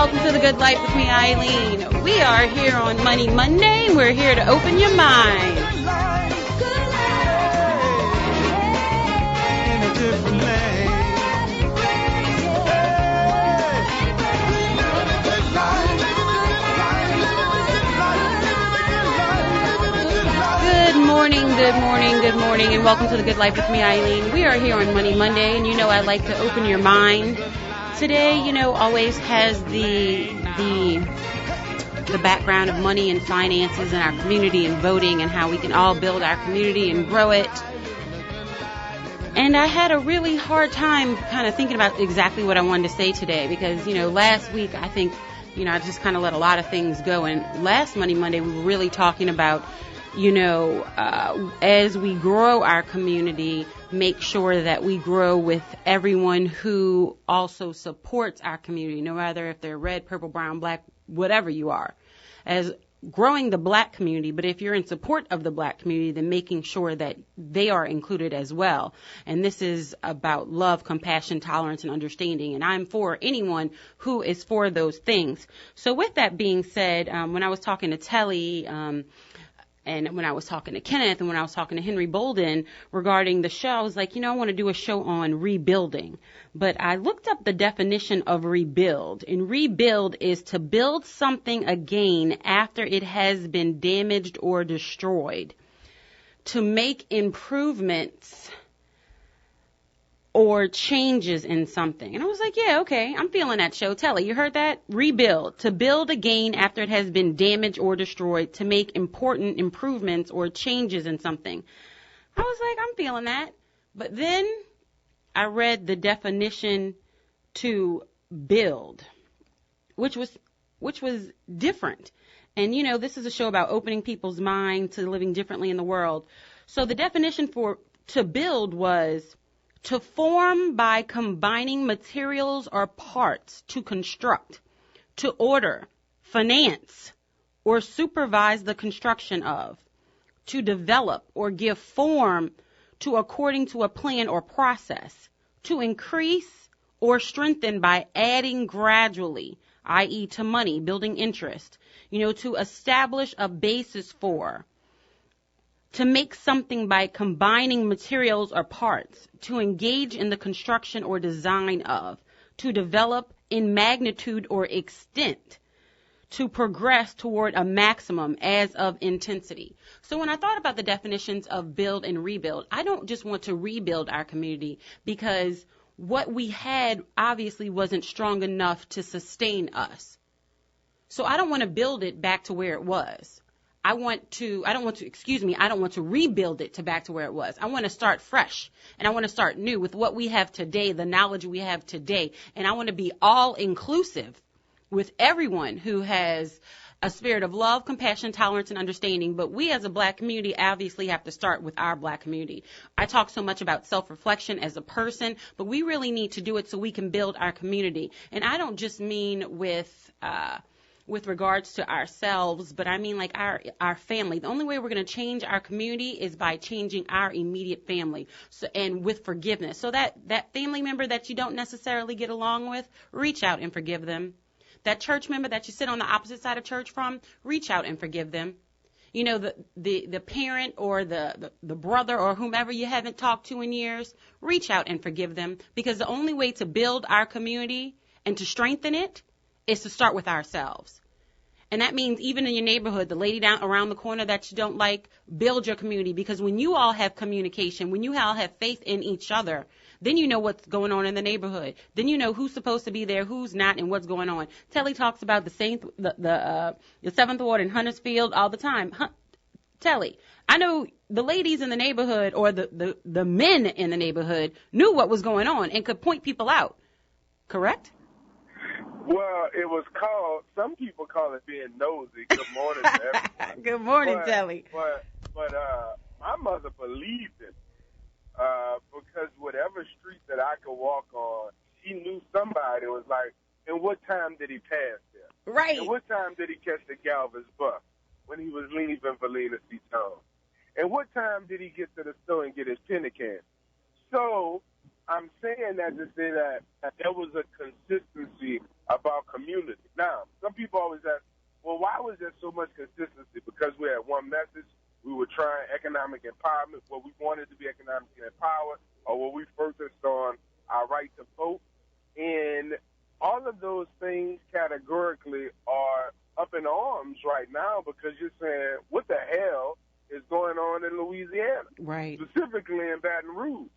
welcome to The Good Life with me, Eileen. We are here on Money Monday, and we're here to open your mind. Good morning, and welcome to The Good Life with me, Eileen. We are here on Money Monday, and you know I like to open your mind. Today, always has the background of money and finances in our community and voting and how we can all build our community and grow it. And I had a really hard time kind of thinking about exactly what I wanted to say today because, last week I think, I just kind of let a lot of things go. And last Money Monday we were really talking about, as we grow our community, make sure that we grow with everyone who also supports our community, no matter if they're red, purple, brown, black, whatever you are, as growing the black community. But if you're in support of the black community, then making sure that they are included as well. And this is about love, compassion, tolerance, and understanding. And I'm for anyone who is for those things. So with that being said, when I was talking to Telly, and when I was talking to Kenneth and when I was talking to Henry Bolden regarding the show, I was like, I want to do a show on rebuilding. But I looked up the definition of rebuild. And rebuild is to build something again after it has been damaged or destroyed. To make improvements or changes in something. And I was like, yeah, okay, I'm feeling that show. Telly, you heard that? Rebuild. To build again after it has been damaged or destroyed. To make important improvements or changes in something. I was like, I'm feeling that. But then I read the definition to build, which was different. And, this is a show about opening people's mind to living differently in the world. So the definition to build was to form by combining materials or parts, to construct, to order, finance, or supervise the construction of, to develop or give form to according to a plan or process, to increase or strengthen by adding gradually, i.e. to money, building interest, to establish a basis for, to make something by combining materials or parts, to engage in the construction or design of, to develop in magnitude or extent, to progress toward a maximum as of intensity. So when I thought about the definitions of build and rebuild, I don't just want to rebuild our community because what we had obviously wasn't strong enough to sustain us. So I don't want to build it back to where it was. I don't want to rebuild it back to where it was. I want to start fresh and I want to start new with what we have today, the knowledge we have today. And I want to be all inclusive with everyone who has a spirit of love, compassion, tolerance, and understanding. But we as a black community obviously have to start with our black community. I talk so much about self-reflection as a person, but we really need to do it so we can build our community. And I don't just mean with regards to ourselves, but I mean like our family. The only way we're going to change our community is by changing our immediate family, and with forgiveness. So that family member that you don't necessarily get along with, reach out and forgive them. That church member that you sit on the opposite side of church from, reach out and forgive them. The parent or the brother or whomever you haven't talked to in years, reach out and forgive them, because the only way to build our community and to strengthen it is to start with ourselves. And that means even in your neighborhood, the lady down around the corner that you don't like, build your community. Because when you all have communication, when you all have faith in each other, then you know what's going on in the neighborhood. Then you know who's supposed to be there, who's not, and what's going on. Telly talks about the 7th Ward in Huntersfield all the time. Telly, I know the ladies in the neighborhood or the men in the neighborhood knew what was going on and could point people out. Correct? Well, it was called, some people call it being nosy. Good morning to everyone. Good morning, Telly. But my mother believed it because whatever street that I could walk on, she knew somebody was like, and what time did he pass there? Right. And what time did he catch the Galvez bus when he was leaving Valina Citone? And what time did he get to the store and get his penny can? So I'm saying that to say that there was a consistency about community. Now, some people always ask, well, why was there so much consistency? Because we had one message. We were trying economic empowerment, where we wanted to be economically empowered, or where we focused on our right to vote. And all of those things categorically are up in arms right now because you're saying, what the hell is going on in Louisiana? Right. Specifically in Baton Rouge.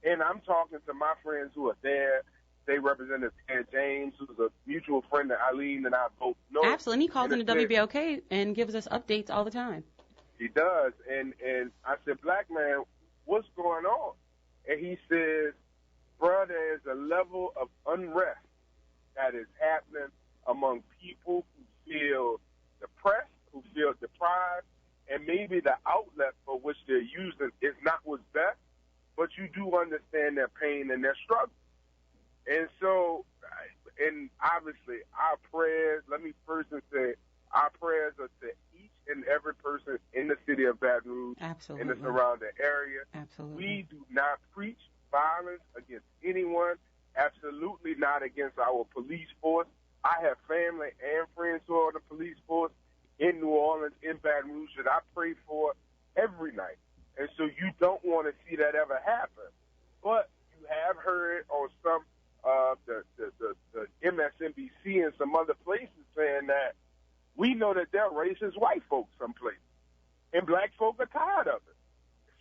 And I'm talking to my friends who are there. They represented Ted James, who's a mutual friend that Eileen and I both know. Absolutely. And he calls in the WBLK and gives us updates all the time. He does. And I said, Black man, what's going on? And he says, bro, there is a level of unrest that is happening among people who feel depressed, who feel deprived, and maybe the outlet for which they're using is not what's best, but you do understand their pain and their struggle. And so, and obviously, our prayers, let me first say, our prayers are to each and every person in the city of Baton Rouge, Absolutely. in the surrounding area. Absolutely. We do not preach violence against anyone, absolutely not against our police force. I have family and friends who are on the police force in New Orleans, in Baton Rouge, that I pray for every night. And so you don't want to see that ever happen. But you have heard on some the MSNBC and some other places saying that we know that there are racist white folks someplace, and black folk are tired of it,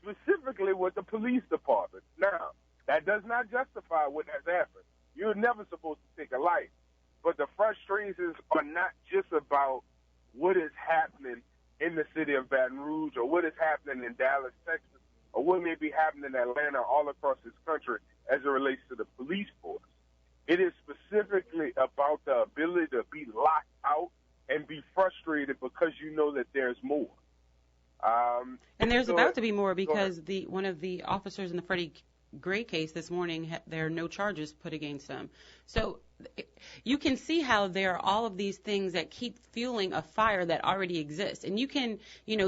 specifically with the police department. Now, that does not justify what has happened. You're never supposed to take a life. But the frustrations are not just about what is happening in the city of Baton Rouge or what is happening in Dallas, Texas, or what may be happening in Atlanta, all across this country as it relates to the police force. It is specifically about the ability to be locked out and be frustrated because you know that there's more. And there's about to be more because one of the officers in the Freddie Gray case this morning, there are no charges put against them. So you can see how there are all of these things that keep fueling a fire that already exists. And you can,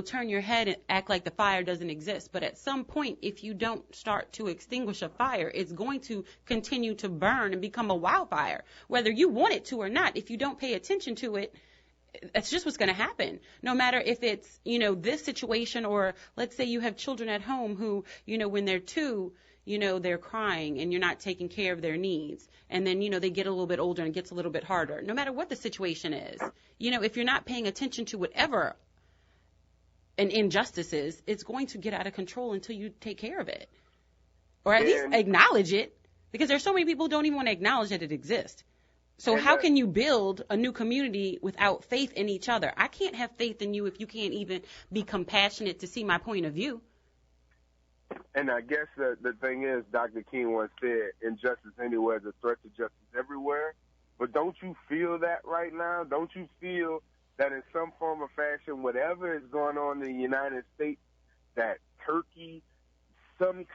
turn your head and act like the fire doesn't exist. But at some point, if you don't start to extinguish a fire, it's going to continue to burn and become a wildfire, whether you want it to or not. If you don't pay attention to it, that's just what's going to happen. No matter if it's, this situation, or let's say you have children at home who, when they're 2, they're crying and you're not taking care of their needs. And then, they get a little bit older and it gets a little bit harder. No matter what the situation is, if you're not paying attention to whatever an injustice is, it's going to get out of control until you take care of it. Or at least acknowledge it, because there's so many people who don't even want to acknowledge that it exists. So how can you build a new community without faith in each other? I can't have faith in you if you can't even be compassionate to see my point of view. And I guess the thing is, Dr. King once said, injustice anywhere is a threat to justice everywhere. But don't you feel that right now? Don't you feel that in some form or fashion, whatever is going on in the United States, that Turkey, some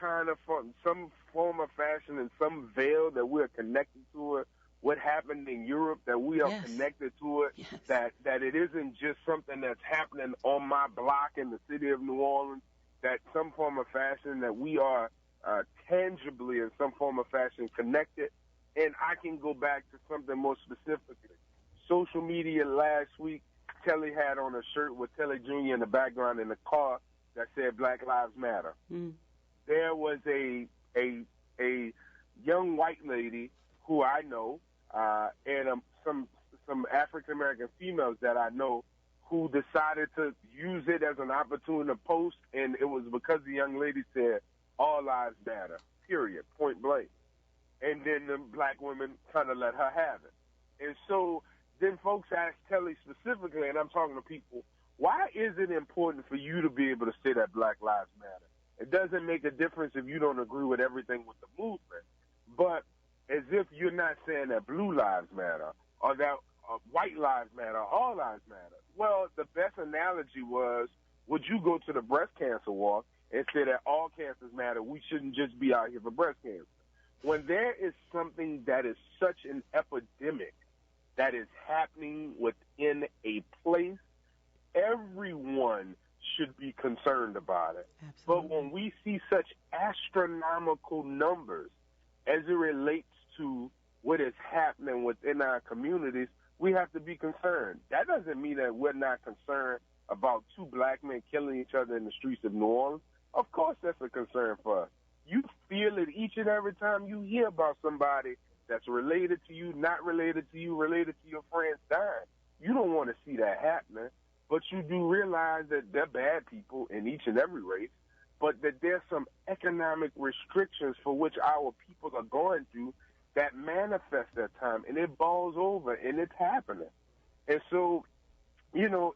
form of fashion, in some veil that we're connected to it, what happened in Europe, that we are connected to it, that it isn't just something that's happening on my block in the city of New Orleans, that some form of fashion that we are tangibly in some form of fashion connected. And I can go back to something more specifically. Social media last week, Telly had on a shirt with Telly Jr. in the background in the car that said Black Lives Matter. Mm. There was a young white lady who I know, and some African-American females that I know, who decided to use it as an opportunity to post, and it was because the young lady said, all lives matter, period, point blank. And then the black women kind of let her have it. And so then folks asked Telly specifically, and I'm talking to people, why is it important for you to be able to say that Black Lives Matter? It doesn't make a difference if you don't agree with everything with the movement, but as if you're not saying that blue lives matter or that white lives matter, all lives matter. Well, the best analogy was, would you go to the breast cancer walk and say that all cancers matter? We shouldn't just be out here for breast cancer. When there is something that is such an epidemic that is happening within a place, everyone should be concerned about it. Absolutely. But when we see such astronomical numbers as it relates to what is happening within our communities, we have to be concerned. That doesn't mean that we're not concerned about two black men killing each other in the streets of New Orleans. Of course that's a concern for us. You feel it each and every time you hear about somebody that's related to you, not related to you, related to your friends dying. You don't want to see that happening, but you do realize that they're bad people in each and every race, but that there's some economic restrictions for which our people are going through that manifest that time, and it balls over, and it's happening. And so, you know,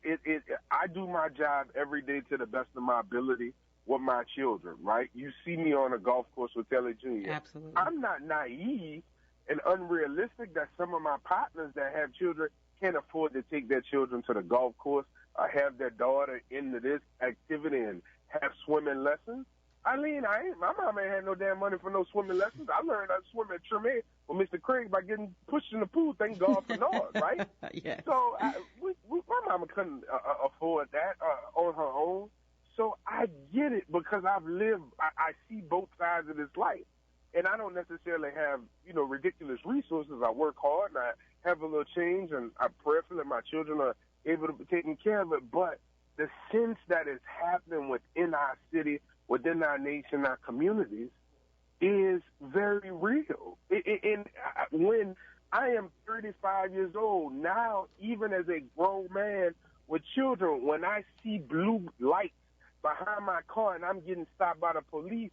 I do my job every day to the best of my ability with my children, right? You see me on a golf course with Telly Jr. Absolutely. I'm not naive and unrealistic that some of my partners that have children can't afford to take their children to the golf course or have their daughter into this activity and have swimming lessons. My mama ain't had no damn money for no swimming lessons. I learned how to swim at Tremaine with Mr. Craig by getting pushed in the pool, thank God for Nord, right? Yes. So my mama couldn't afford that on her own. So I get it because I've lived, I see both sides of this life. And I don't necessarily have, you know, ridiculous resources. I work hard and I have a little change and I prayerfully my children are able to be taken care of it. But the sense that is happening within our city, within our nation, our communities, is very real. And when I am 35 years old, now even as a grown man with children, when I see blue lights behind my car and I'm getting stopped by the police,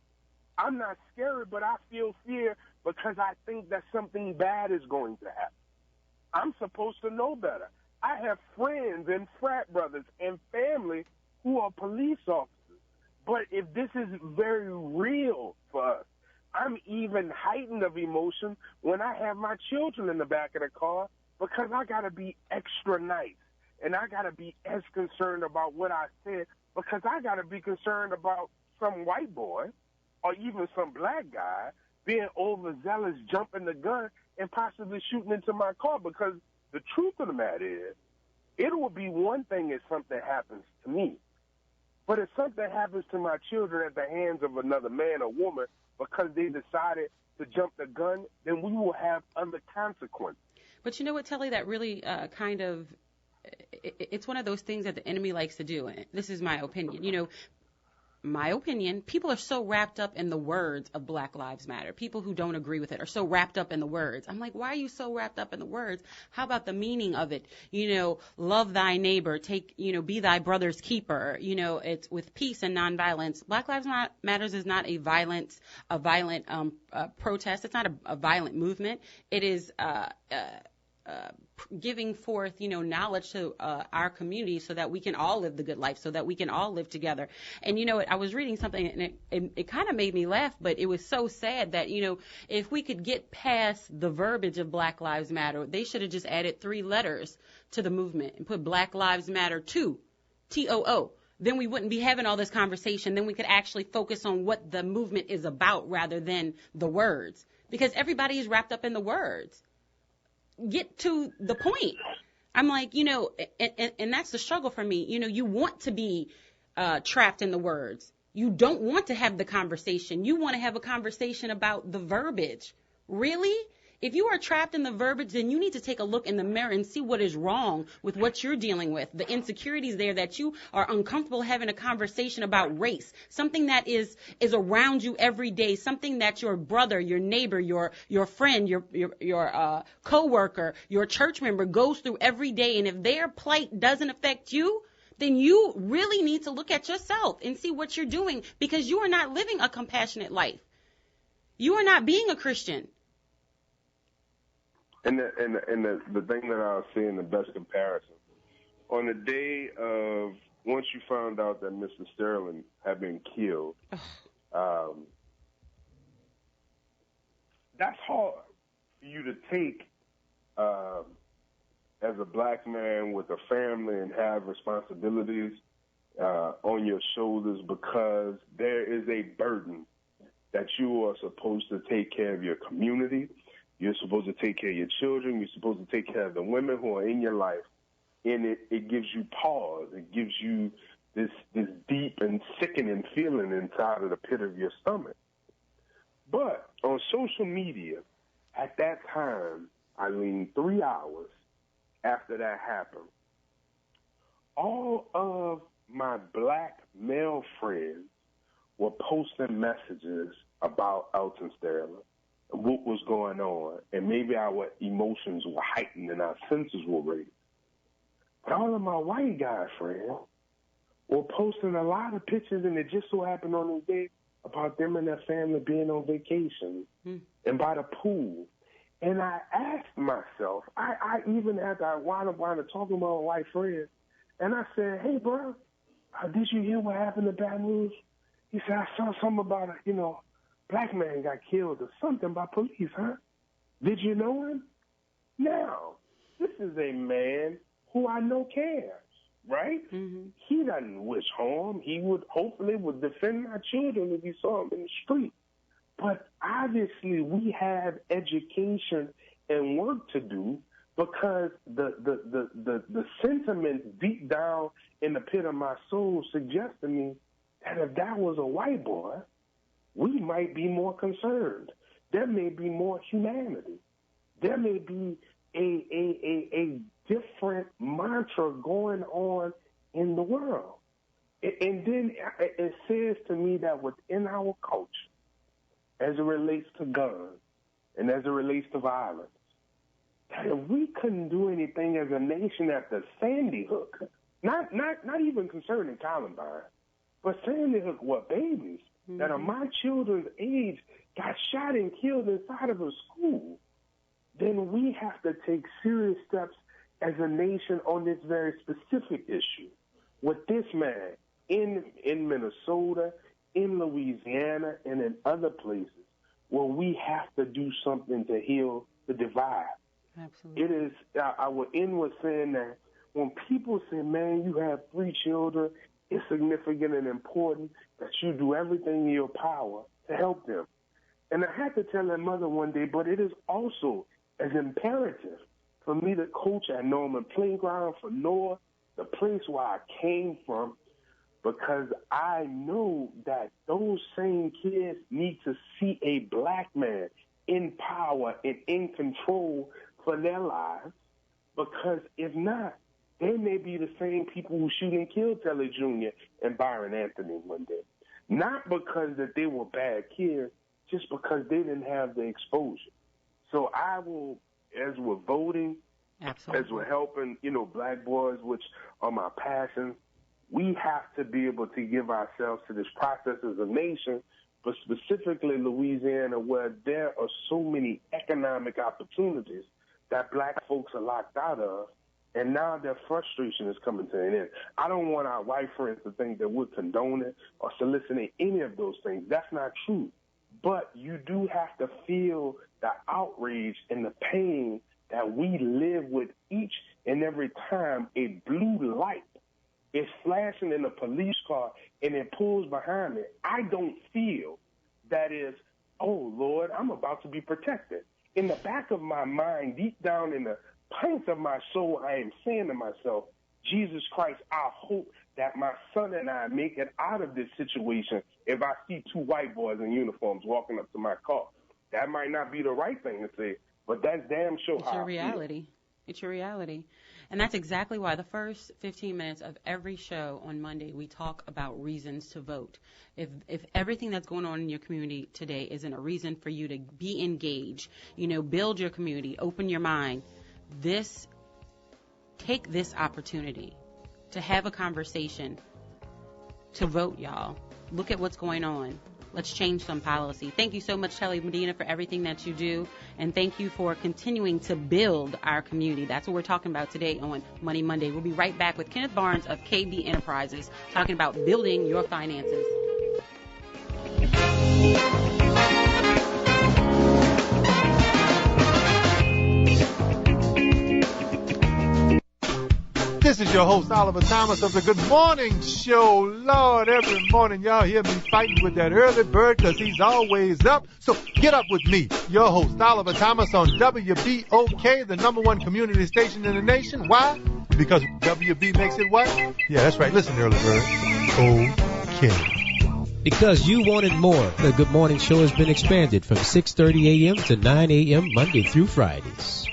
I'm not scared, but I feel fear because I think that something bad is going to happen. I'm supposed to know better. I have friends and frat brothers and family who are police officers. But if this is very real for us, I'm even heightened of emotion when I have my children in the back of the car because I got to be extra nice. And I got to be as concerned about what I said because I got to be concerned about some white boy or even some black guy being overzealous, jumping the gun, and possibly shooting into my car. Because the truth of the matter is, it will be one thing if something happens to me. But if something happens to my children at the hands of another man or woman because they decided to jump the gun, then we will have other consequences. But you know what, Telly, that really it's one of those things that the enemy likes to do. And this is my opinion. You know, my opinion, people are so wrapped up in the words of Black Lives Matter. People who don't agree with it are so wrapped up in the words. I'm like, why are you so wrapped up in the words? How about the meaning of it? You know, love thy neighbor, be thy brother's keeper. You know, it's with peace and nonviolence. Black Lives Matters is not a violent protest. It's not a violent movement. It is giving forth, knowledge to our community so that we can all live the good life, so that we can all live together. And, I was reading something and it kind of made me laugh, but it was so sad that, if we could get past the verbiage of Black Lives Matter, they should have just added 3 letters to the movement and put Black Lives Matter 2, TOO. Then we wouldn't be having all this conversation. Then we could actually focus on what the movement is about rather than the words, because everybody is wrapped up in the words. Get to the point. I'm like, and that's the struggle for me. You want to be trapped in the words. You don't want to have the conversation. You want to have a conversation about the verbiage. Really? If you are trapped in the verbiage, then you need to take a look in the mirror and see what is wrong with what you're dealing with. The insecurities there, that you are uncomfortable having a conversation about race, something that is around you every day, something that your brother, your neighbor, your friend, your coworker, your church member goes through every day. And if their plight doesn't affect you, then you really need to look at yourself and see what you're doing, because you are not living a compassionate life. You are not being a Christian. And the thing that I'll say in the best comparison, on the day of, once you found out that Mr. Sterling had been killed, that's hard for you to take as a black man with a family and have responsibilities on your shoulders, because there is a burden that you are supposed to take care of your community. You're supposed to take care of your children. You're supposed to take care of the women who are in your life. And it gives you pause. It gives you this deep and sickening feeling inside of the pit of your stomach. But on social media, at that time, 3 hours after that happened, all of my black male friends were posting messages about Alton Sterling and what was going on, and maybe our emotions were heightened and our senses were raised. But all of my white guy friends were posting a lot of pictures, and it just so happened on this day about them and their family being on vacation and by the pool. And I asked myself, I even after I wound up talking to my white friends, and I said, hey, bro, did you hear what happened to Baton Rouge? He said, I saw something about a, black man got killed or something by police, huh? Did you know him? Now, this is a man who I know cares, right? Mm-hmm. He doesn't wish harm. He would defend my children if he saw them in the street. But obviously we have education and work to do, because the sentiment deep down in the pit of my soul suggests to me that if that was a white boy, we might be more concerned. There may be more humanity. There may be a different mantra going on in the world. And then it says to me that within our culture, as it relates to guns and as it relates to violence, that if we couldn't do anything as a nation after Sandy Hook, not even concerning Columbine, but Sandy Hook were babies that are my children's age got shot and killed inside of a school, then we have to take serious steps as a nation on this very specific issue. With this man in Minnesota, in Louisiana, and in other places where we have to do something to heal the divide. Absolutely. It is, I will end with saying that when people say, man, you have 3 children, it's significant and important that you do everything in your power to help them. And I had to tell that mother one day, but it is also as imperative for me to coach at Norman Playground for Noah, the place where I came from, because I know that those same kids need to see a black man in power and in control for their lives, because if not, they may be the same people who shoot and kill Telly Jr. and Byron Anthony one day. Not because that they were bad kids, just because they didn't have the exposure. So I will, as we're voting, Absolutely. As we're helping, black boys, which are my passion, we have to be able to give ourselves to this process as a nation, but specifically Louisiana, where there are so many economic opportunities that black folks are locked out of, and now their frustration is coming to an end. I don't want our white friends to think that we're condoning or soliciting any of those things. That's not true. But you do have to feel the outrage and the pain that we live with each and every time a blue light is flashing in a police car and it pulls behind me. I don't feel that is, oh, Lord, I'm about to be protected. In the back of my mind, deep down in the pints of my soul, I am saying to myself, Jesus Christ, I hope that my son and I make it out of this situation if I see 2 white boys in uniforms walking up to my car. That might not be the right thing to say, but that's damn sure how I feel. It's your reality. It's your reality. And that's exactly why the first 15 minutes of every show on Monday, we talk about reasons to vote. If everything that's going on in your community today isn't a reason for you to be engaged, build your community, open your mind, take this opportunity to have a conversation, to vote, y'all. Look at what's going on. Let's change some policy. Thank you so much, Telly Medina, for everything that you do. And thank you for continuing to build our community. That's what we're talking about today on Money Monday. We'll be right back with Kenneth Barnes of KB Enterprises talking about building your finances. This is your host, Oliver Thomas of the Good Morning Show. Lord, every morning y'all hear me fighting with that early bird because he's always up. So get up with me, your host, Oliver Thomas, on WBOK, the #1 community station in the nation. Why? Because WB makes it what? Yeah, that's right. Listen, early bird. Okay. Because you wanted more. The Good Morning Show has been expanded from 6:30 a.m. to 9 a.m. Monday through Fridays.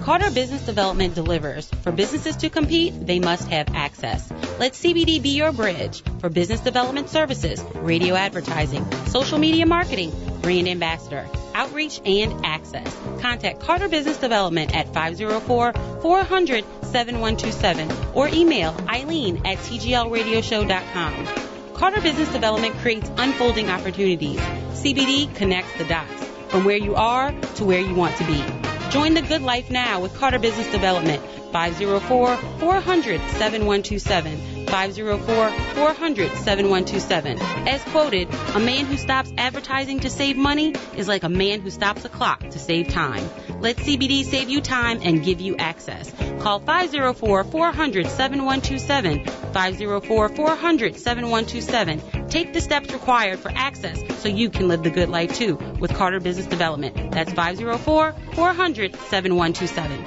Carter Business Development delivers. For businesses to compete, they must have access. Let CBD be your bridge for business development services, radio advertising, social media marketing, brand ambassador, outreach, and access. Contact Carter Business Development at 504-400-7127 or email Eileen@tglradioshow.com. Carter Business Development creates unfolding opportunities. CBD connects the dots from where you are to where you want to be. Join the good life now with Carter Business Development, 504-400-7127, 504-400-7127. As quoted, a man who stops advertising to save money is like a man who stops a clock to save time. Let CBD save you time and give you access. Call 504-400-7127, 504-400-7127. Take the steps required for access so you can live the good life too with Carter Business Development. That's 504-400-7127.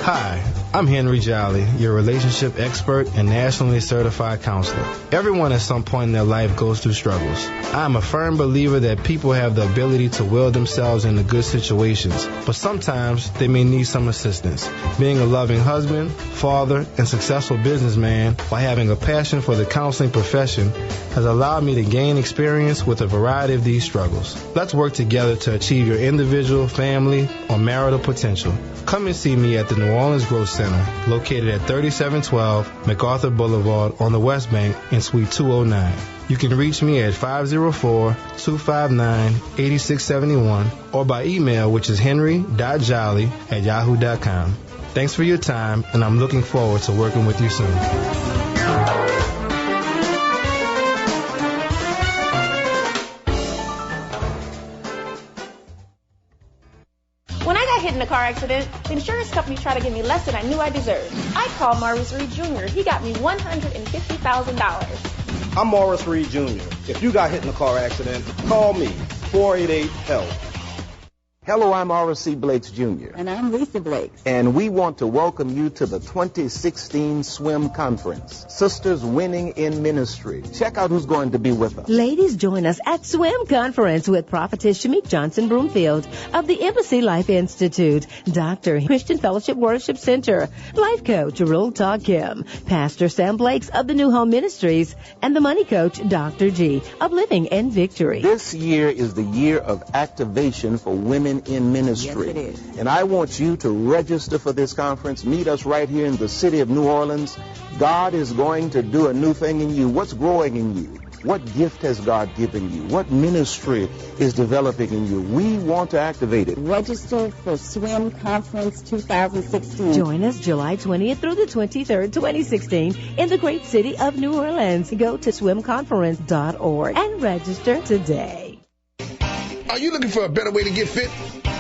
Hi, I'm Henry Jolly, your relationship expert and nationally certified counselor. Everyone at some point in their life goes through struggles. I'm a firm believer that people have the ability to will themselves into good situations, but sometimes they may need some assistance. Being a loving husband, father, and successful businessman while having a passion for the counseling profession has allowed me to gain experience with a variety of these struggles. Let's work together to achieve your individual, family, or marital potential. Come and see me at the New Orleans Growth Center, located at 3712 MacArthur Boulevard on the West Bank in Suite 209. You can reach me at 504-259-8671 or by email, which is henry.jolly@yahoo.com. Thanks for your time, and I'm looking forward to working with you soon. When I got hit in a car accident, the insurance company tried to give me less than I knew I deserved. I called Maurice Reed Jr. He got me $150,000. I'm Maurice Reed Jr. If you got hit in a car accident, call me, 488-HELP. Hello, I'm R.C. Blakes Jr. And I'm Lisa Blakes. And we want to welcome you to the 2016 Swim Conference, Sisters Winning in Ministry. Check out who's going to be with us. Ladies, join us at Swim Conference with Prophetess Shamik Johnson Broomfield of the Embassy Life Institute, Dr. Christian Fellowship Worship Center, Life Coach Rule Talk Kim, Pastor Sam Blakes of the New Home Ministries, and the Money Coach Dr. G of Living and Victory. This year is the year of activation for women in ministry. Yes, it is. And I want you to register for this conference. Meet us right here in the city of New Orleans. God is going to do a new thing in you. What's growing in you? What gift has God given you? What ministry is developing in you? We want to activate it. Register for Swim Conference 2016. Join us July 20th through the 23rd, 2016 in the great city of New Orleans. Go to swimconference.org and register today. Are you looking for a better way to get fit?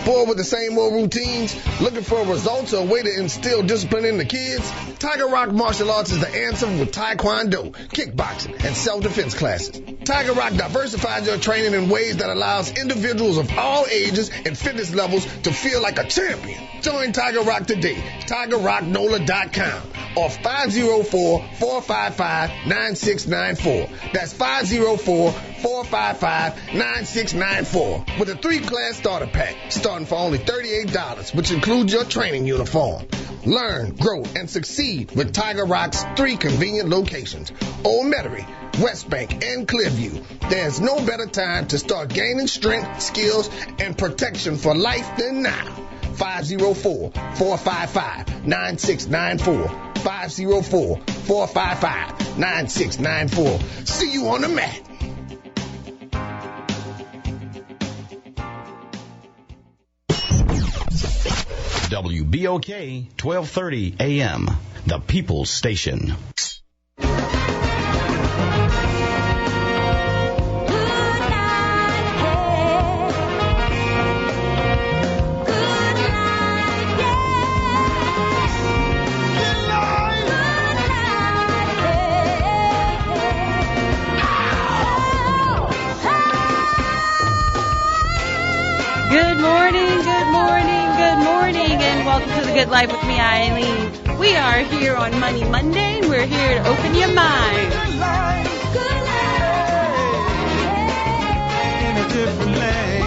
Bored with the same old routines? Looking for results or a way to instill discipline in the kids? Tiger Rock Martial Arts is the answer with Taekwondo, kickboxing, and self-defense classes. Tiger Rock diversifies your training in ways that allows individuals of all ages and fitness levels to feel like a champion. Join Tiger Rock today. TigerRockNola.com or 504-455-9694. That's 504-455-9694 with a 3-class starter pack starting for only $38, which includes your training uniform. Learn, grow, and succeed with Tiger Rock's 3 convenient locations: Old Metairie, West Bank, and Clearview. There's no better time to start gaining strength, skills, and protection for life than now. 504-455-9694. 504-455-9694. See you on the mat. WBOK 1230 AM, the People's Station. Good morning, and welcome to the Good Life with me, Eileen. We are here on Money Monday, and we're here to open your mind. Good life. Good life. In a different lane.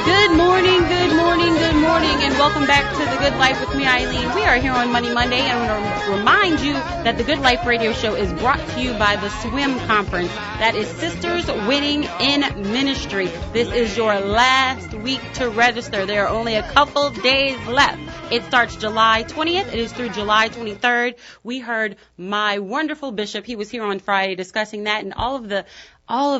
Good morning, good morning, good morning, and welcome back to The Good Life with me, Eileen. We are here on Money Monday, and I want to remind you that The Good Life radio show is brought to you by the SWIM conference. That is Sisters Winning in Ministry. This is your last week to register. There are only a couple days left. It starts July 20th. It is through July 23rd. We heard my wonderful bishop. He was here on Friday discussing that and all of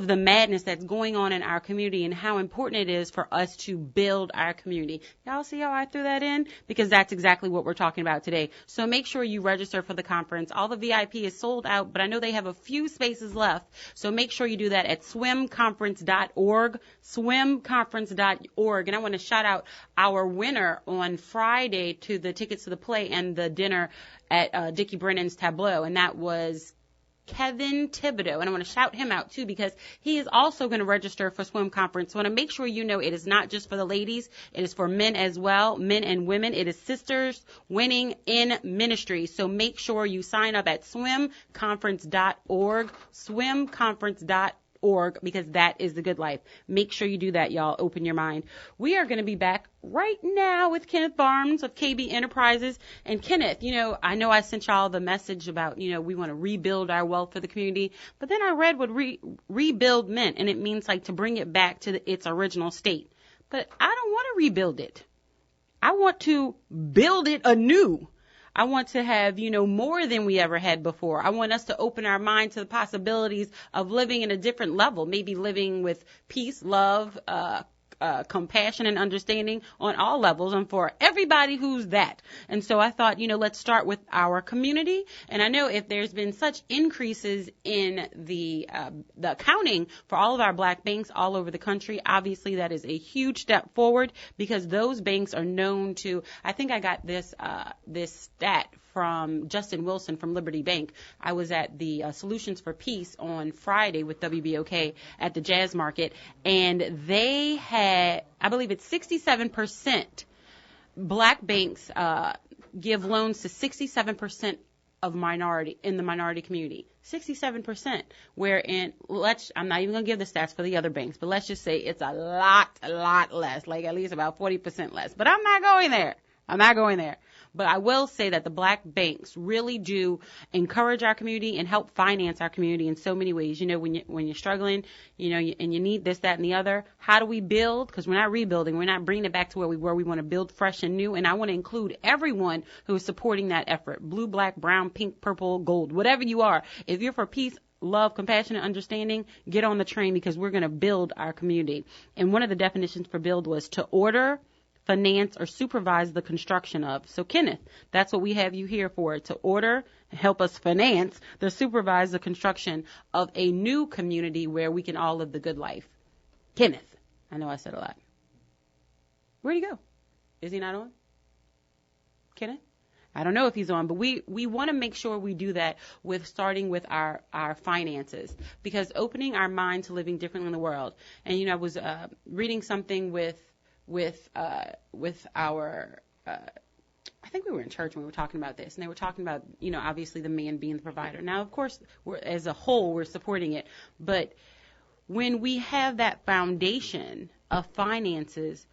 the madness that's going on in our community and how important it is for us to build our community. Y'all see how I threw that in? Because that's exactly what we're talking about today. So make sure you register for the conference. All the VIP is sold out, but I know they have a few spaces left. So make sure you do that at swimconference.org, swimconference.org. And I want to shout out our winner on Friday to the tickets to the play and the dinner at Dickie Brennan's Tableau, and that was Kevin Thibodeau, and I want to shout him out too because he is also going to register for Swim Conference. So I want to make sure you know it is not just for the ladies, it is for men as well, men and women. It is Sisters Winning in Ministry. So make sure you sign up at swimconference.org, swimconference.org, because that is the good life. Make sure you do that, y'all. Open your mind. We are going to be back right now with Kenneth Barnes of KB Enterprises. And Kenneth, I know I sent y'all the message about, we want to rebuild our wealth for the community, but then I read what rebuild meant, and it means like to bring it back to its original state. But I don't want to rebuild it. I want to build it anew. I want to have, more than we ever had before. I want us to open our mind to the possibilities of living in a different level, maybe living with peace, love, compassion and understanding on all levels and for everybody who's that. And so I thought, let's start with our community. And I know if there's been such increases in the accounting for all of our black banks all over the country, obviously that is a huge step forward because those banks are known to, I think I got this stat from Justin Wilson from Liberty Bank. I was at the Solutions for Peace on Friday with WBOK at the Jazz Market, and they had, I believe it's 67% black banks give loans to 67% of the minority community. 67%, wherein, I'm not even going to give the stats for the other banks, but let's just say it's a lot less, like at least about 40% less. But I'm not going there. But I will say that the black banks really do encourage our community and help finance our community in so many ways. When you're struggling, and you need this, that, and the other, how do we build? Because we're not rebuilding. We're not bringing it back to where we were. We want to build fresh and new. And I want to include everyone who is supporting that effort. Blue, black, brown, pink, purple, gold, whatever you are. If you're for peace, love, compassion, and understanding, get on the train because we're going to build our community. And one of the definitions for build was to order, finance, or supervise the construction of. So, Kenneth, that's what we have you here for, to order, help us finance, supervise the construction of a new community where we can all live the good life. Kenneth, I know I said a lot. Where'd he go? Is he not on? Kenneth? I don't know if he's on, but we want to make sure we do that starting with our finances, because opening our mind to living differently in the world. And, I was reading something with our, I think we were in church when we were talking about this, and they were talking about, obviously the man being the provider. Now, of course, as a whole, we're supporting it, but when we have that foundation of finances,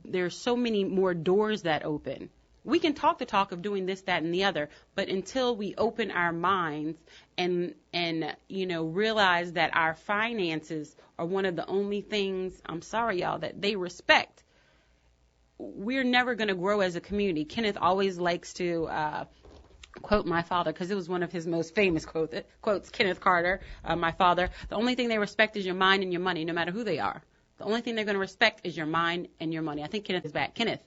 there's so many more doors that open. We can talk the talk of doing this, that, and the other, but until we open our minds and realize that our finances are one of the only things, I'm sorry, y'all, that they respect, we're never going to grow as a community. Kenneth always likes to quote my father, because it was one of his most famous quotes, Kenneth Carter, my father. The only thing they respect is your mind and your money, no matter who they are. The only thing they're going to respect is your mind and your money. I think Kenneth is back. Kenneth.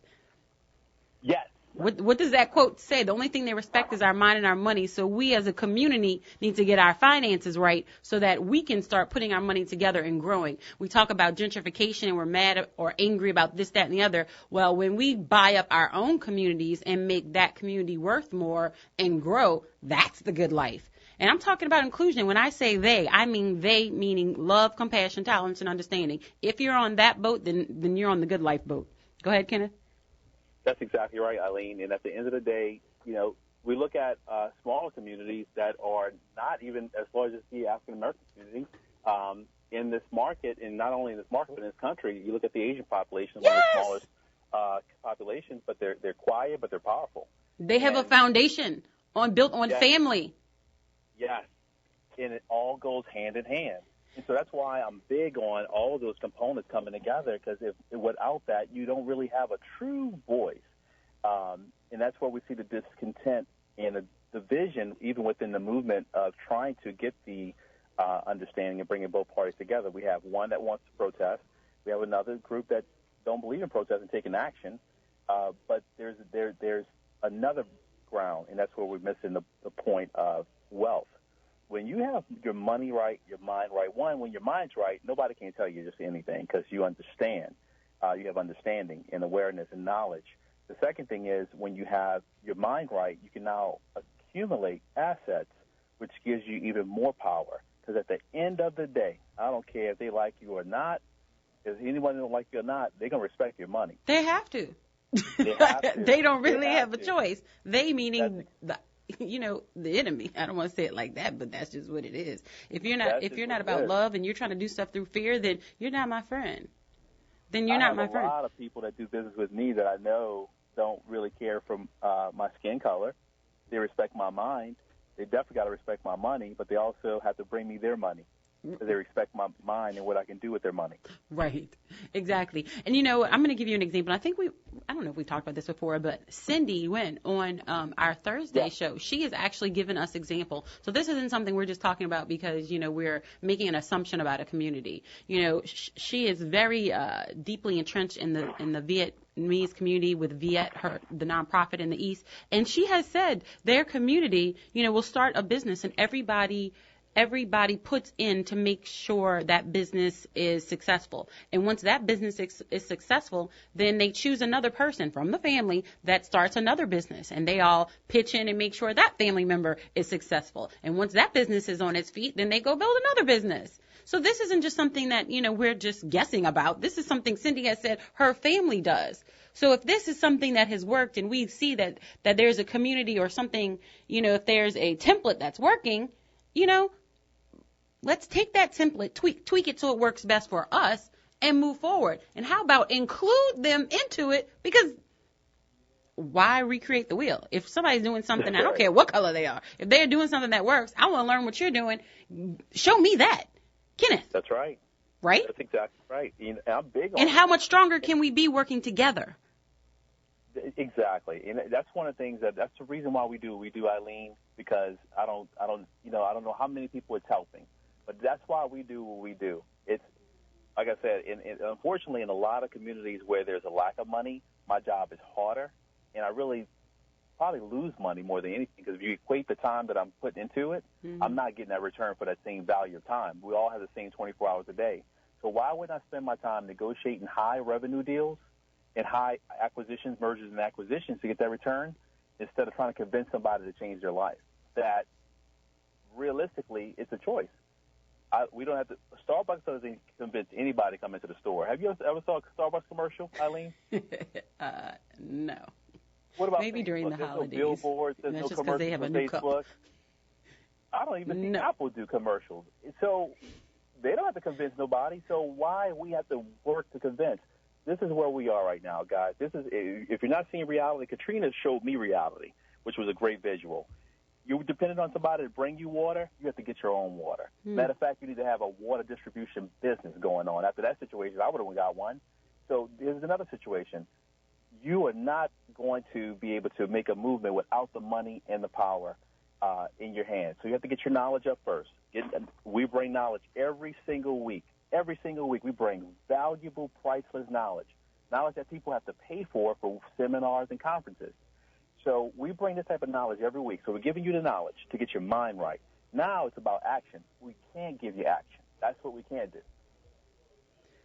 Yes. What does that quote say? The only thing they respect is our mind and our money. So we as a community need to get our finances right so that we can start putting our money together and growing. We talk about gentrification and we're mad or angry about this, that, and the other. Well, when we buy up our own communities and make that community worth more and grow, that's the good life. And I'm talking about inclusion. When I say they, I mean they, meaning love, compassion, tolerance, and understanding. If you're on that boat, then you're on the good life boat. Go ahead, Kenneth. That's exactly right, Eileen. And at the end of the day, we look at smaller communities that are not even as large as the African-American community in this market, and not only in this market, but in this country. You look at the Asian population, one of the smallest populations, but they're quiet, but they're powerful. They have a foundation built on family. Yes, and it all goes hand in hand. And so that's why I'm big on all of those components coming together, because if without that, you don't really have a true voice. And that's where we see the discontent and the division, even within the movement of trying to get the understanding and bringing both parties together. We have one that wants to protest. We have another group that don't believe in protest and taking action. But there's another ground, and that's where we're missing the point of wealth. When you have your money right, your mind right, when your mind's right, nobody can tell you just anything because you understand. You have understanding and awareness and knowledge. The second thing is when you have your mind right, you can now accumulate assets, which gives you even more power. Because at the end of the day, I don't care if they like you or not, if anyone don't like you or not, they're going to respect your money. They have to. They don't really have a choice. They meaning the enemy. I don't want to say it like that, but that's just what it is. If you're not about love and you're trying to do stuff through fear, then you're not my friend. Then you're not my friend. I have a lot of people that do business with me that I know don't really care for my skin color. They respect my mind. They definitely got to respect my money, but they also have to bring me their money. They respect my mind and what I can do with their money. Right. Exactly. And, I'm going to give you an example. I don't know if we talked about this before, but Cindy went on our Thursday show. She has actually given us example. So this isn't something we're just talking about because, we're making an assumption about a community. She is very deeply entrenched in the Vietnamese community with Viet, the nonprofit in the East. And she has said their community, will start a business and everybody puts in to make sure that business is successful. And once that business is successful, then they choose another person from the family that starts another business. And they all pitch in and make sure that family member is successful. And once that business is on its feet, then they go build another business. So this isn't just something that, we're just guessing about. This is something Cindy has said her family does. So if this is something that has worked and we see that there's a community or something, if there's a template that's working, let's take that template, tweak it so it works best for us and move forward. And how about include them into it? Because why recreate the wheel? If somebody's doing something, I don't care what color they are. If they're doing something that works, I want to learn what you're doing. Show me that. Kenneth. That's right. Right? That's exactly right. I'm big on And how much stronger can we be working together? Exactly. And that's one of the things that's the reason why we do, Eileen, because I don't know how many people it's helping. But that's why we do what we do. It's, like I said, unfortunately, in a lot of communities where there's a lack of money, my job is harder, and I really probably lose money more than anything because if you equate the time that I'm putting into it, I'm not getting that return for that same value of time. We all have the same 24 hours a day. So why wouldn't I spend my time negotiating high revenue deals and high acquisitions, mergers and acquisitions to get that return instead of trying to convince somebody to change their life? That realistically, it's a choice. We don't have to. Starbucks doesn't convince anybody to come into the store. Have you ever saw a Starbucks commercial, Eileen? No. What about maybe Facebook? During the there's holidays? No billboards. There's that's no just because they have a new Facebook. cup. I don't even think Apple do commercials. So they don't have to convince nobody. So why we have to work to convince? This is where we are right now, guys. This is if you're not seeing reality. Katrina showed me reality, which was a great visual. You're dependent on somebody to bring you water, you have to get your own water. Matter of fact, you need to have a water distribution business going on. After that situation, I would have got one. So here's another situation. You are not going to be able to make a movement without the money and the power in your hands. So you have to get your knowledge up first. We bring knowledge every single week. Every single week we bring valuable, priceless knowledge that people have to pay for seminars and conferences. So we bring this type of knowledge every week. So we're giving you the knowledge to get your mind right. Now it's about action. We can't give you action. That's what we can do.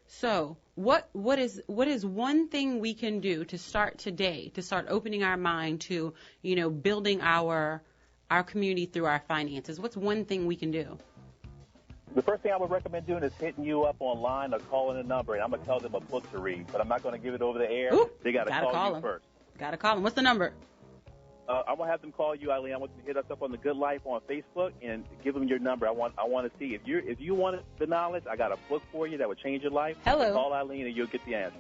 So what is one thing we can do to start today, to start opening our mind to, building our our community through our finances? What's one thing we can do? The first thing I would recommend doing is hitting you up online or calling a number, and I'm going to tell them a book to read, but I'm not going to give it over the air. Ooh, they got to call you them first. Got to call them. What's the number? I'm going to have them call you, Eileen. I want you to hit us up on The Good Life on Facebook and give them your number. I want to see if you want the knowledge, I got a book for you that would change your life. Hello. Call Eileen and you'll get the answer.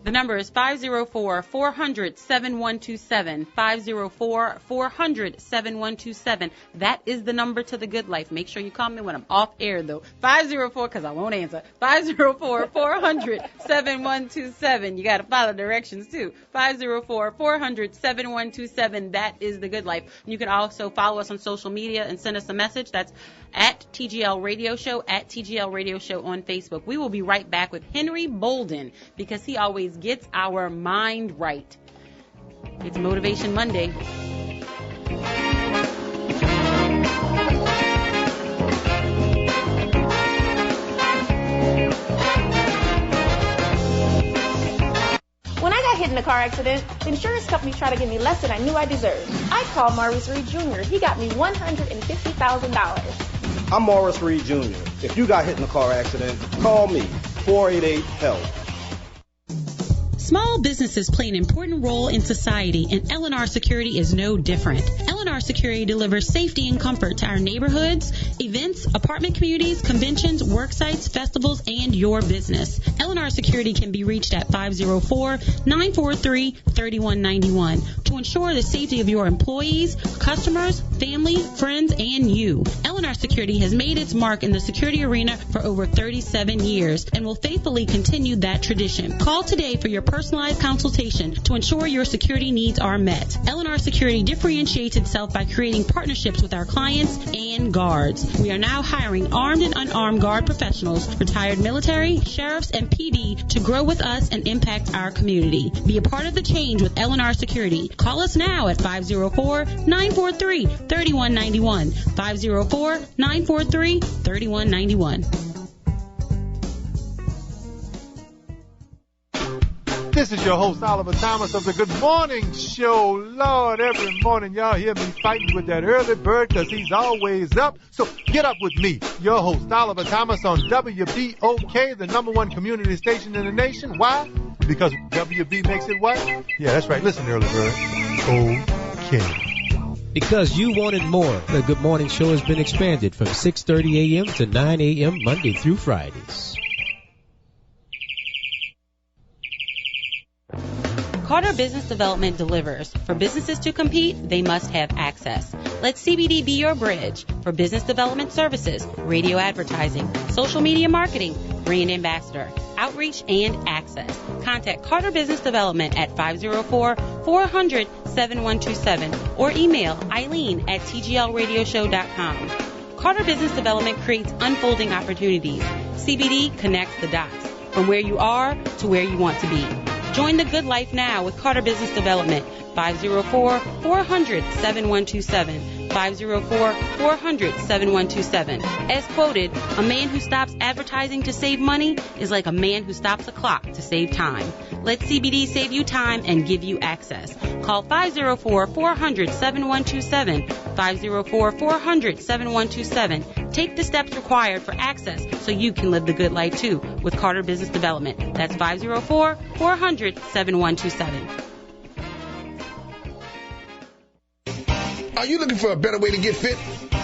The number is 504-400-7127, 504-400-7127. That is the number to The Good Life. Make sure you call me when I'm off air, though. 504, because I won't answer. 504-400-7127. You got to follow directions, too. 504-400-7127. That is The Good Life. You can also follow us on social media and send us a message. That's at TGL Radio Show, at TGL Radio Show on Facebook. We will be right back with Henry Bolden, because he always gets our mind right. It's Motivation Monday. When I got hit in a car accident, the insurance company tried to give me less than I knew I deserved. I called Maurice Reed Jr. He got me $150,000. I'm Maurice Reed Jr. If you got hit in a car accident, call me, 488-HELP. Small businesses play an important role in society, and L&R Security is no different. L&R Security delivers safety and comfort to our neighborhoods, events, apartment communities, conventions, work sites, festivals, and your business. L&R Security can be reached at 504-943-3191 to ensure the safety of your employees, customers, family, friends, and you. L&R Security has made its mark in the security arena for over 37 years and will faithfully continue that tradition. Call today for your personalized consultation to ensure your security needs are met. L&R Security differentiates itself by creating partnerships with our clients and guards. We are now hiring armed and unarmed guard professionals, retired military, sheriffs, and PD to grow with us and impact our community. Be a part of the change with L&R Security. Call us now at 504-943-3191. 504-943-3191. This is your host, Oliver Thomas of the Good Morning Show. Lord, every morning y'all hear me fighting with that early bird because he's always up. So get up with me, your host, Oliver Thomas, on WBOK, the #1 community station in the nation. Why? Because WB makes it what? Yeah, that's right. Listen, early bird. Okay. Because you wanted more, the Good Morning Show has been expanded from 6:30 a.m. to 9 a.m. Monday through Fridays. Carter Business Development delivers. For businesses to compete, they must have access. Let CBD be your bridge for business development services, radio advertising, social media marketing, brand ambassador, outreach, and access. Contact Carter Business Development at 504-400-7127 or email Eileen@tglradioshow.com. Carter Business Development creates unfolding opportunities. CBD connects the dots from where you are to where you want to be. Join the good life now with Carter Business Development, 504-400-7127, 504-400-7127. As quoted, a man who stops advertising to save money is like a man who stops a clock to save time. Let CBD save you time and give you access. Call 504-400-7127, 504-400-7127. Take the steps required for access so you can live the good life too with Carter Business Development. That's 504-400-7127. Are you looking for a better way to get fit?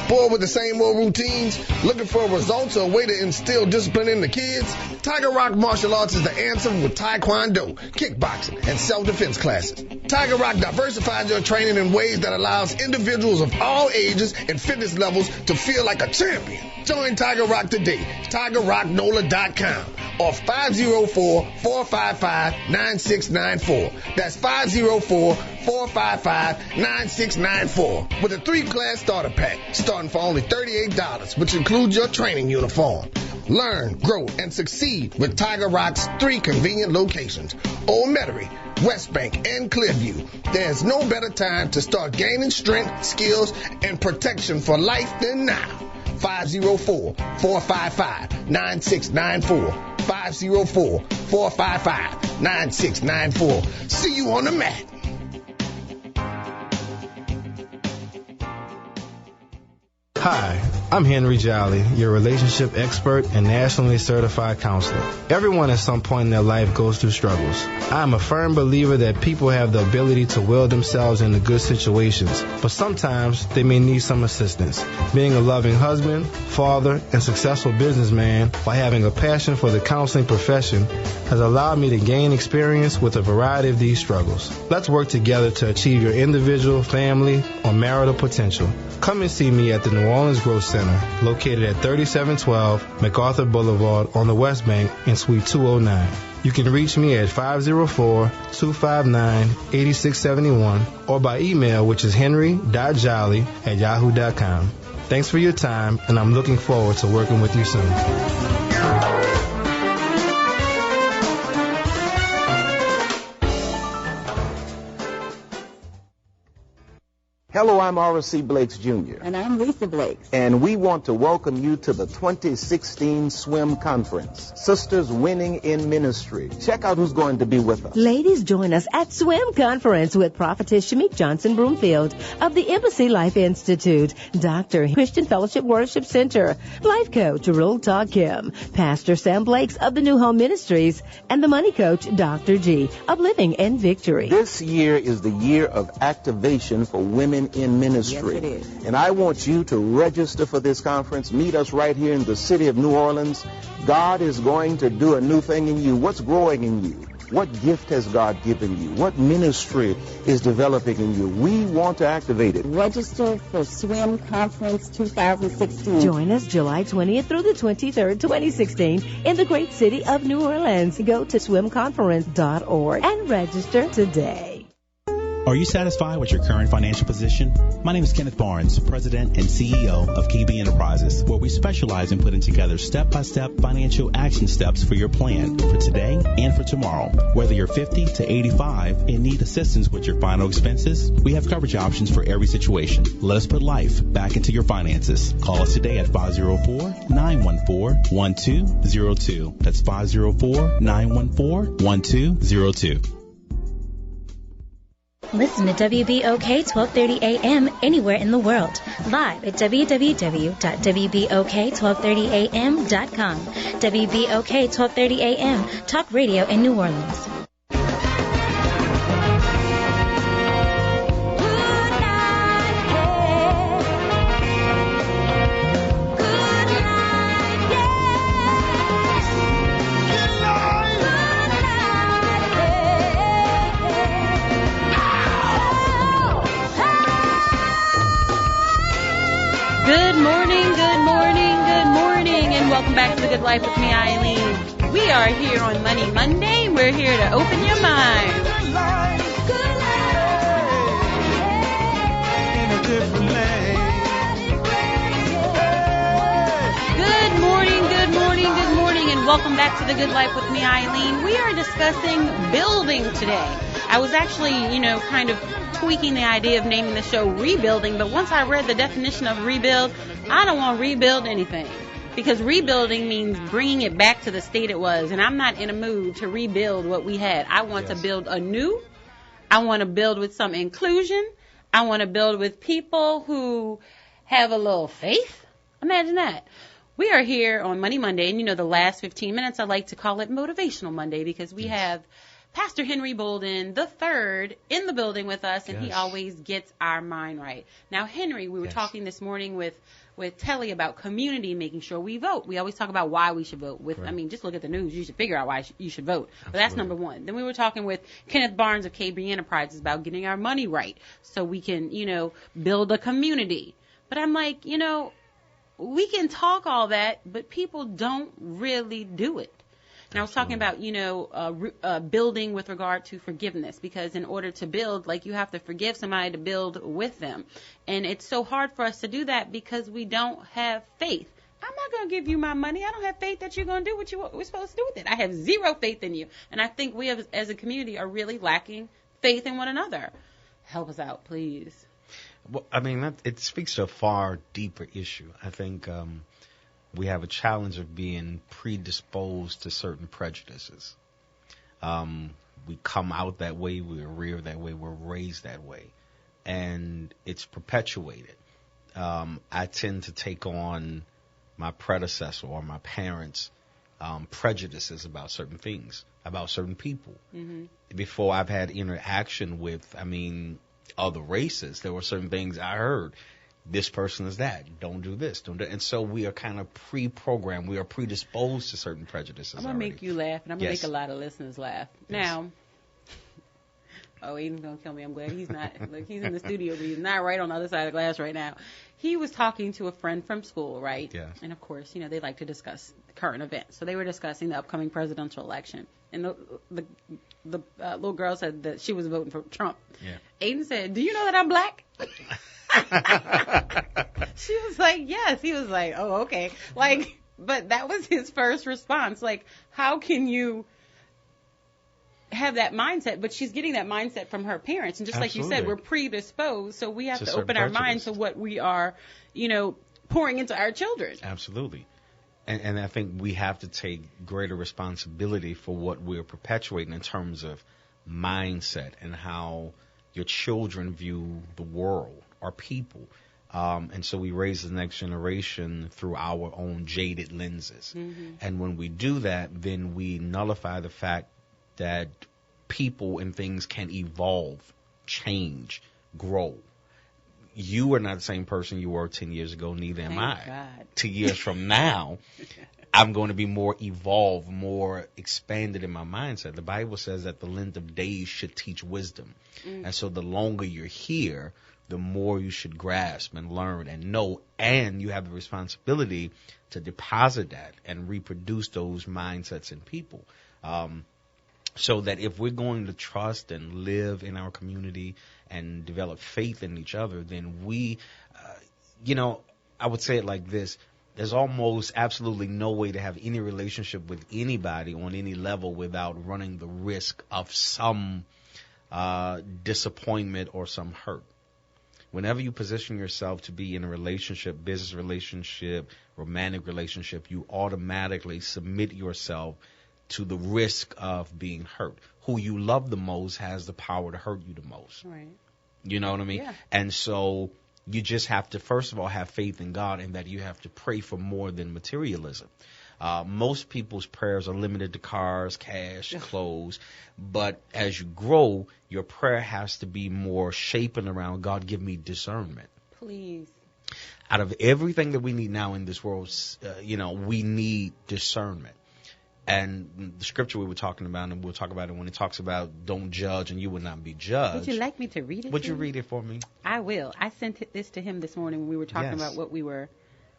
Bored with the same old routines? Looking for results or a way to instill discipline in the kids? Tiger Rock Martial Arts is the answer with Taekwondo, kickboxing, and self-defense classes. Tiger Rock diversifies your training in ways that allows individuals of all ages and fitness levels to feel like a champion. Join Tiger Rock today. TigerRockNola.com or 504-455-9694. That's 504-455-9694 with a 3-class starter pack starting for only $38, which includes your training uniform. Learn, grow, and succeed with Tiger Rock's 3 convenient locations: Old Metairie, West Bank, and Clearview. There's no better time to start gaining strength, skills, and protection for life than now. 504-455-9694. 504-455-9694. See you on the mat. Hi, I'm Henry Jolly, your relationship expert and nationally certified counselor. Everyone at some point in their life goes through struggles. I'm a firm believer that people have the ability to will themselves into good situations, but sometimes they may need some assistance. Being a loving husband, father, and successful businessman while having a passion for the counseling profession has allowed me to gain experience with a variety of these struggles. Let's work together to achieve your individual, family, or marital potential. Come and see me at the New Orleans Growth Center, located at 3712 MacArthur Boulevard on the West Bank in Suite 209. You can reach me at 504-259-8671 or by email, which is henry.jolly@yahoo.com. Thanks for your time, and I'm looking forward to working with you soon. Hello, I'm Horace C. Blakes Jr. And I'm Lisa Blakes. And we want to welcome you to the 2016 Swim Conference, Sisters Winning in Ministry. Check out who's going to be with us. Ladies, join us at Swim Conference with Prophetess Shamik Johnson Broomfield of the Embassy Life Institute, Dr. Christian Fellowship Worship Center, Life Coach Rule Talk Kim, Pastor Sam Blakes of the New Home Ministries, and the Money Coach Dr. G of Living in Victory. This year is the year of activation for women in ministry. Yes, it is. And I want you to register for this conference. Meet us right here in the city of New Orleans. God is going to do a new thing in you. What's growing in you? What gift has God given you? What ministry is developing in you? We want to activate it. Register for Swim Conference 2016. Join us July 20th through the 23rd, 2016 in the great city of New Orleans. Go to swimconference.org and register today. Are you satisfied with your current financial position? My name is Kenneth Barnes, President and CEO of KB Enterprises, where we specialize in putting together step-by-step financial action steps for your plan for today and for tomorrow. Whether you're 50 to 85 and need assistance with your final expenses, we have coverage options for every situation. Let us put life back into your finances. Call us today at 504-914-1202. That's 504-914-1202. Listen to WBOK 1230 AM anywhere in the world. Live at www.wbok1230am.com. WBOK 1230 AM, Talk Radio in New Orleans. Welcome back to The Good Life with me, Eileen. We are here on Money Monday. We're here to open your mind. Good morning, good morning, good morning, and welcome back to The Good Life with me, Eileen. We are discussing building today. I was actually, kind of tweaking the idea of naming the show Rebuilding, but once I read the definition of rebuild, I don't want to rebuild anything. Because rebuilding means bringing it back to the state it was. And I'm not in a mood to rebuild what we had. I want to build anew. I want to build with some inclusion. I want to build with people who have a little faith. Imagine that. We are here on Money Monday. And, the last 15 minutes, I like to call it Motivational Monday because we have Pastor Henry Bolden III in the building with us. And he always gets our mind right. Now, Henry, we were talking this morning with Telly about community, making sure we vote. We always talk about why we should vote. Just look at the news. You should figure out why you should vote. But that's number one. Then we were talking with Kenneth Barnes of KB Enterprises about getting our money right so we can, build a community. But I'm like, we can talk all that, but people don't really do it. And I was talking about, building with regard to forgiveness, because in order to build, you have to forgive somebody to build with them. And it's so hard for us to do that because we don't have faith. I'm not going to give you my money. I don't have faith that you're going to do what we're supposed to do with it. I have zero faith in you. And I think we as a community are really lacking faith in one another. Help us out, please. Well, it speaks to a far deeper issue. I think we have a challenge of being predisposed to certain prejudices. We come out that way, we're reared that way, we're raised that way, and it's perpetuated. I tend to take on my predecessor or my parents' prejudices about certain things, about certain people. Mm-hmm. Before I've had interaction with, other races, there were certain things I heard. This person is that. Don't do this. Don't do. And so we are kind of pre-programmed. We are predisposed to certain prejudices. I'm gonna make you laugh, and I'm gonna Yes. make a lot of listeners laugh. Yes. Now, Aiden's gonna kill me. I'm glad he's not. Look, he's in the studio, but he's not right on the other side of the glass right now. He was talking to a friend from school, right? Yes. And of course, they like to discuss current events. So they were discussing the upcoming presidential election, and the little girl said that she was voting for Trump. Yeah. Aiden said, "Do you know that I'm black?" She was like, "Yes." He was like, "Oh, okay." But that was his first response. Like, how can you have that mindset? But she's getting that mindset from her parents. And just like you said, Absolutely. we're predisposed. So we have To to certain open our minds prejudice. to what we are, pouring into our children. Absolutely. And I think we have to take greater responsibility for what we're perpetuating in terms of mindset and how your children view the world or people. And so we raise the next generation through our own jaded lenses. Mm-hmm. And when we do that, then we nullify the fact that people and things can evolve, change, grow. You are not the same person you were 10 years ago, neither am I. Thank God. 2 years from now, I'm going to be more evolved, more expanded in my mindset. The Bible says that the length of days should teach wisdom. And so the longer you're here, the more you should grasp and learn and know. And you have the responsibility to deposit that and reproduce those mindsets in people. So that if we're going to trust and live in our community and develop faith in each other, then we, I would say it like this. There's almost absolutely no way to have any relationship with anybody on any level without running the risk of some disappointment or some hurt. Whenever you position yourself to be in a relationship, business relationship, romantic relationship, you automatically submit yourself to the risk of being hurt. Who you love the most has the power to hurt you the most. Right. You know what I mean? Yeah. And so you just have to, first of all, have faith in God, and that you have to pray for more than materialism. Most people's prayers are limited to cars, cash, clothes. But as you grow, your prayer has to be more shaping around, God, give me discernment. Please. Out of everything that we need now in this world, we need discernment. And the scripture we were talking about, and we'll talk about it when it talks about don't judge and you will not be judged. Would you like me to read it? Would to you read it for me? I will. I sent this to him this morning when we were talking Yes. about what we were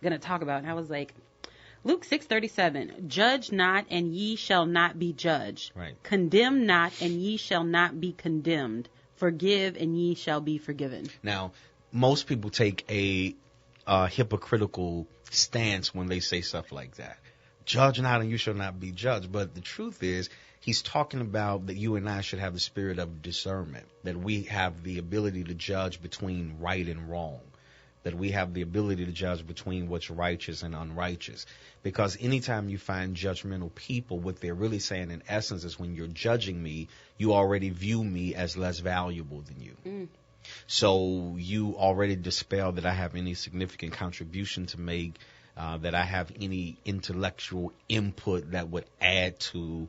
going to talk about. And I was like, Luke 6:37, judge not, and ye shall not be judged. Right. Condemn not, and ye shall not be condemned. Forgive, and ye shall be forgiven. Now, most people take a hypocritical stance when they say stuff like that. Judge not, and you shall not be judged. But the truth is, he's talking about that you and I should have the spirit of discernment, that we have the ability to judge between right and wrong, that we have the ability to judge between what's righteous and unrighteous. Because anytime you find judgmental people, what they're really saying in essence is when you're judging me, you already view me as less valuable than you. So you already dispel that I have any significant contribution to make, that I have any intellectual input that would add to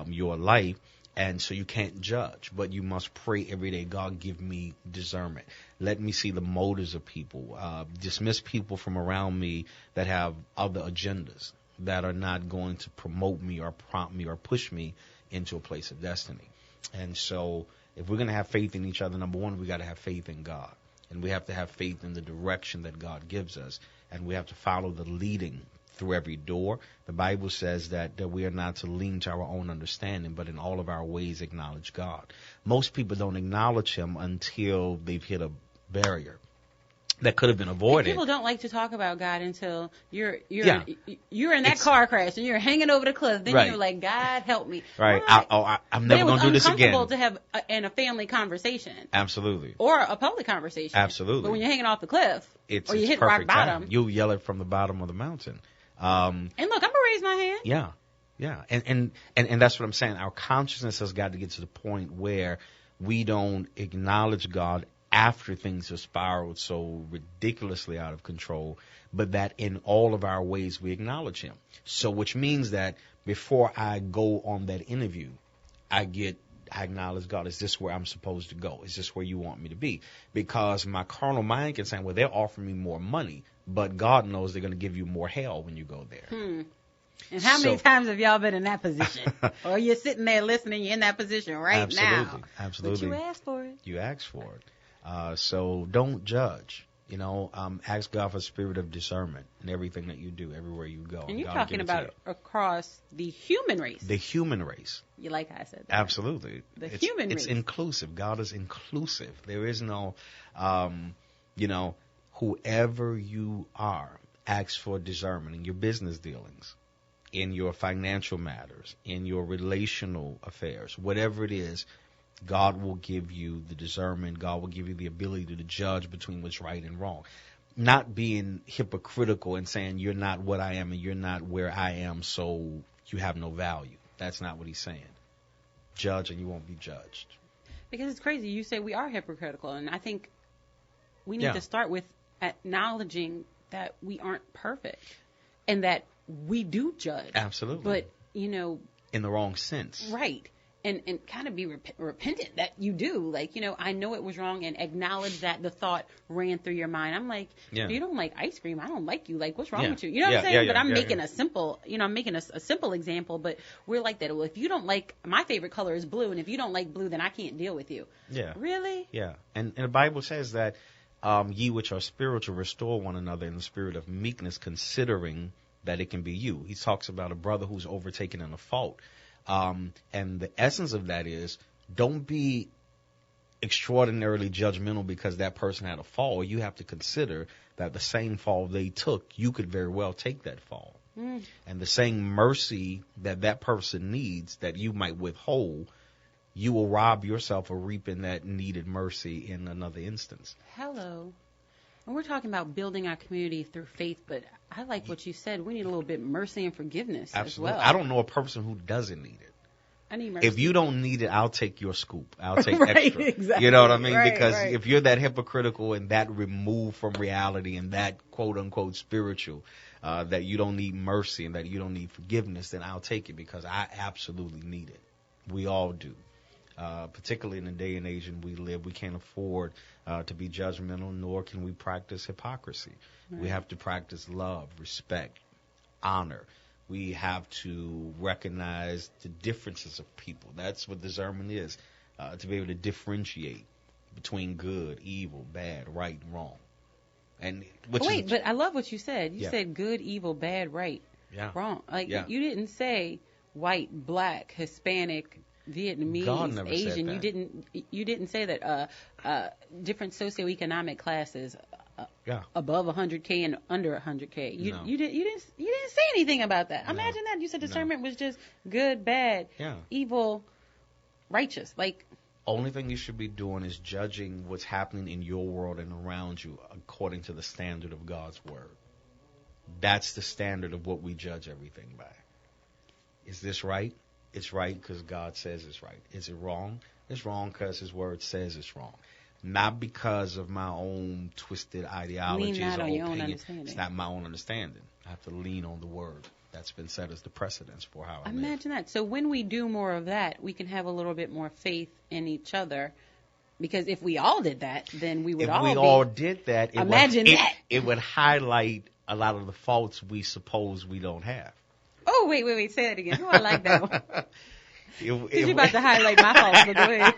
your life. And so you can't judge, but you must pray every day, God, give me discernment. Let me see the motives of people. Dismiss people from around me that have other agendas that are not going to promote me or prompt me or push me into a place of destiny. And so if we're going to have faith in each other, number one, we got to have faith in God. And we have to have faith in the direction that God gives us. And we have to follow the leading through every door. The Bible says that we are not to lean to our own understanding, but in all of our ways acknowledge God. Most people don't acknowledge him until they've hit a barrier that could have been avoided. People don't like to talk about God until you're Yeah. in that car crash and you're hanging over the cliff. Then Right. you're like, God help me. Right. Why? I'm But never it going was to do this again. uncomfortable to have in a family conversation Absolutely. or a public conversation. Absolutely. But when you're hanging off the cliff It's or you hit perfect rock bottom, time. You'll yell it from the bottom of the mountain. and look, I'm gonna raise my hand. Yeah. And that's what I'm saying. Our consciousness has got to get to the point where we don't acknowledge God after things have spiraled so ridiculously out of control, but that in all of our ways we acknowledge him. So which means that before I go on that interview, I acknowledge, God, is this where I'm supposed to go? Is this where you want me to be? Because my carnal mind can say, well, they're offering me more money, but God knows they're going to give you more hell when you go there. And how many times have y'all been in that position? Or you're sitting there listening, you're in that position now. Absolutely. But you asked for it. You asked for it. So don't judge. Ask God for a spirit of discernment in everything that you do, everywhere you go. And you're talking about across the human race. The human race. You like how I said that. Absolutely. Human race. It's inclusive. God is inclusive. There is no, whoever you are, ask for discernment in your business dealings, in your financial matters, in your relational affairs, whatever it is. God will give you the discernment. God will give you the ability to judge between what's right and wrong. Not being hypocritical and saying you're not what I am and you're not where I am, so you have no value. That's not what he's saying. Judge and you won't be judged. Because it's crazy. You say we are hypocritical, and I think we need to start with acknowledging that we aren't perfect and that we do judge. Absolutely. But, in the wrong sense. Right. And kind of be repentant that you do. I know it was wrong, and acknowledge that the thought ran through your mind. I'm like, if you don't like ice cream, I don't like you. What's wrong with you? You know what I'm saying? But I'm making a simple, I'm making a simple example, but we're like that. Well, if you don't like, my favorite color is blue, and if you don't like blue, then I can't deal with you. Yeah. Really? Yeah. And the Bible says that ye which are spiritual restore one another in the spirit of meekness, considering that it can be you. He talks about a brother who's overtaken in a fault. And the essence of that is, don't be extraordinarily judgmental because that person had a fall. You have to consider that the same fall they took, you could very well take that fall. And the same mercy that person needs that you might withhold, you will rob yourself of reaping that needed mercy in another instance. Hello. And we're talking about building our community through faith, but I like what you said. We need a little bit of mercy and forgiveness Absolutely. as well. I don't know a person who doesn't need it. I need mercy. If you don't need it, I'll take your scoop. I'll take right, extra. Exactly. You know what I mean? Right, because right. if you're that hypocritical and that removed from reality and that quote-unquote spiritual, that you don't need mercy and that you don't need forgiveness, then I'll take it because I absolutely need it. We all do. Particularly in the day and age in we live, we can't afford to be judgmental, nor can we practice hypocrisy. Right. We have to practice love, respect, honor. We have to recognize the differences of people. That's what discernment is, to be able to differentiate between good, evil, bad, right, and wrong. And but I love what you said. You said good, evil, bad, right, wrong. You didn't say white, black, Hispanic, Vietnamese, Asian. You didn't say that different socioeconomic classes above 100K and under 100K. You didn't say anything about that. No. Imagine that. You said discernment was just good, bad, evil, righteous. Only thing you should be doing is judging what's happening in your world and around you according to the standard of God's word. That's the standard of what we judge everything by. Is this right? It's right because God says it's right. Is it wrong? It's wrong because his word says it's wrong. Not because of my own twisted ideologies or opinion. It's not my own understanding. I have to lean on the word. That's been set as the precedence for how I live. Imagine that. So when we do more of that, we can have a little bit more faith in each other. Because if we all did that, then we would all be... If we all did that, it would highlight a lot of the faults we suppose we don't have. Oh, wait. Say that again. Oh, I like that one. You're about to highlight my faults, but go ahead.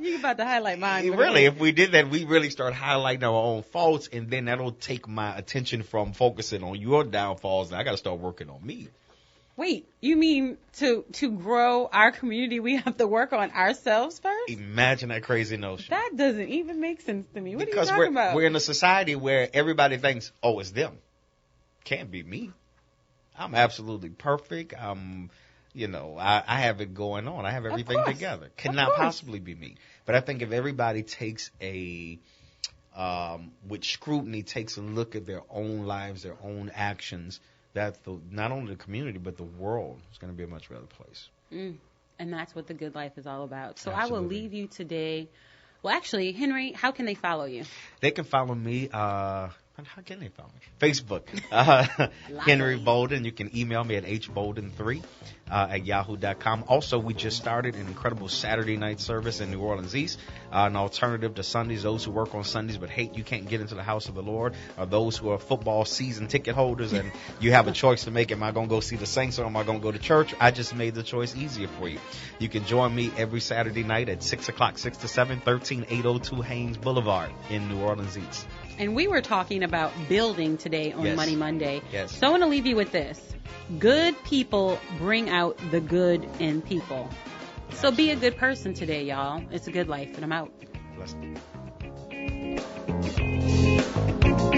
You're about to highlight mine. Really, if we did that, we really start highlighting our own faults, and then that'll take my attention from focusing on your downfalls, and I got to start working on me. Wait, you mean to grow our community, we have to work on ourselves first? Imagine that crazy notion. That doesn't even make sense to me. What are you talking about? We're in a society where everybody thinks, oh, it's them. Can't be me. I'm absolutely perfect. I have it going on. I have everything together. Cannot possibly be me. But I think if everybody takes with scrutiny, takes a look at their own lives, their own actions, that not only the community, but the world is going to be a much better place. And that's what the good life is all about. So Absolutely. I will leave you today Well, actually, Henry, how can they follow you? They can follow me. How can they follow me? Facebook. Henry Bolden. You can email me at hbolden3 at yahoo.com. Also, we just started an incredible Saturday night service in New Orleans East, an alternative to Sundays. Those who work on Sundays but hate you can't get into the house of the Lord, or those who are football season ticket holders and you have a choice to make. Am I going to go see the Saints or am I going to go to church? I just made the choice easier for you. You can join me every Saturday night at 6 o'clock, 6 to 7, 13802 Haynes Boulevard in New Orleans East. And we were talking about building today on Yes. Money Monday. Yes. So I want to leave you with this. Good people bring out the good in people. So be a good person today, y'all. It's a good life, and I'm out. Bless you.